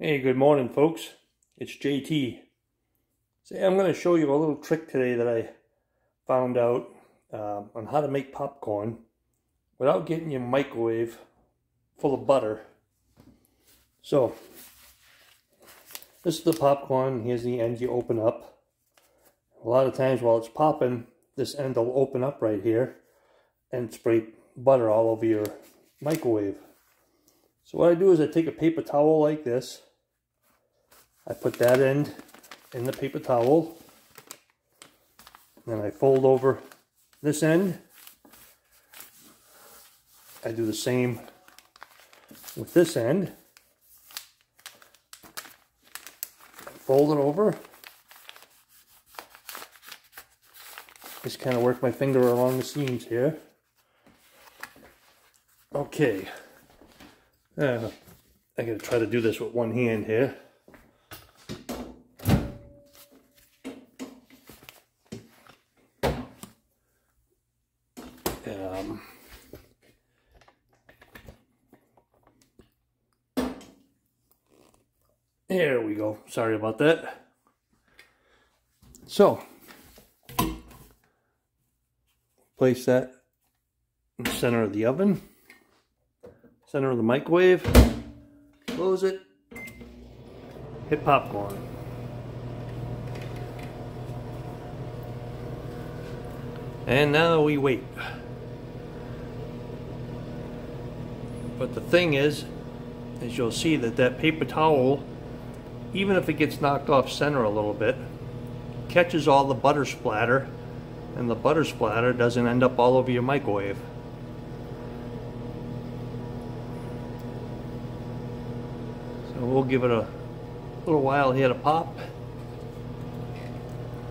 Hey, good morning, folks. It's JT. So I'm going to show you a little trick today that I found out on how to make popcorn without getting your microwave full of butter. So this is the popcorn. Here's the end you open up. A lot of times while it's popping, this end will open up right here and spray butter all over your microwave. So what I do is I take a paper towel like this. I put that end in the paper towel, then I fold over this end. I do the same with this end. Fold it over. Just kind of work my finger along the seams here. Okay. I gotta try to do this with one hand here. There we go. Sorry about that. So, place that in the center of the oven, center of the microwave, close it, hit popcorn. And now we wait. But the thing is you'll see that paper towel, even if it gets knocked off center a little bit, catches all the butter splatter, and the butter splatter doesn't end up all over your microwave. So we'll give it a little while here to pop.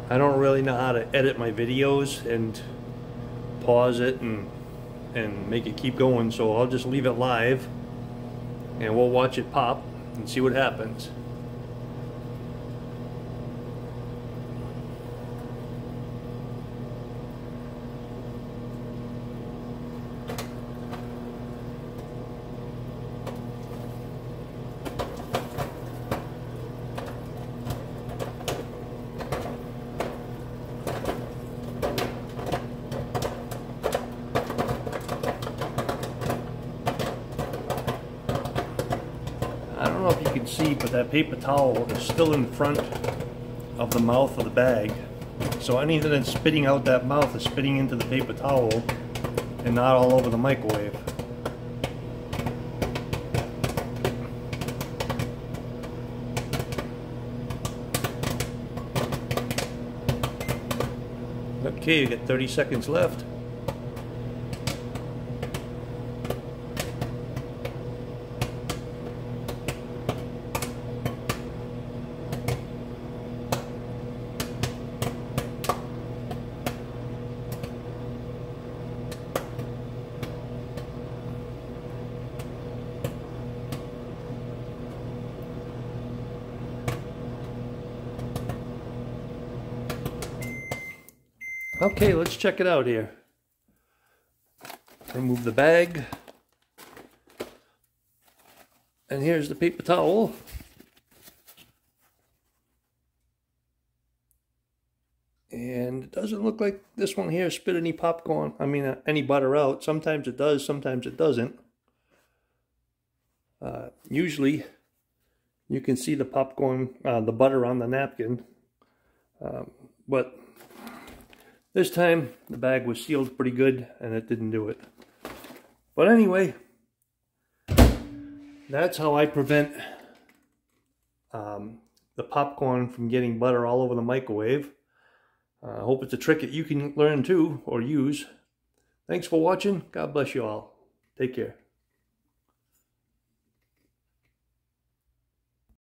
I don't really know how to edit my videos and pause it and make it keep going, so I'll just leave it live and we'll watch it pop and see what happens. I don't know if you can see, but that paper towel is still in front of the mouth of the bag. So anything that's spitting out that mouth is spitting into the paper towel and not all over the microwave. Okay, you got 30 seconds left. Okay, let's check it out here. Remove the bag. And here's the paper towel. And it doesn't look like this one here spit any popcorn, any butter out. Sometimes it does, sometimes it doesn't. Usually you can see the popcorn, the butter on the napkin. But this time the bag was sealed pretty good and it didn't do it. But anyway, that's how I prevent the popcorn from getting butter all over the microwave. I hope it's a trick that you can learn too or use. Thanks for watching. God bless you all. Take care.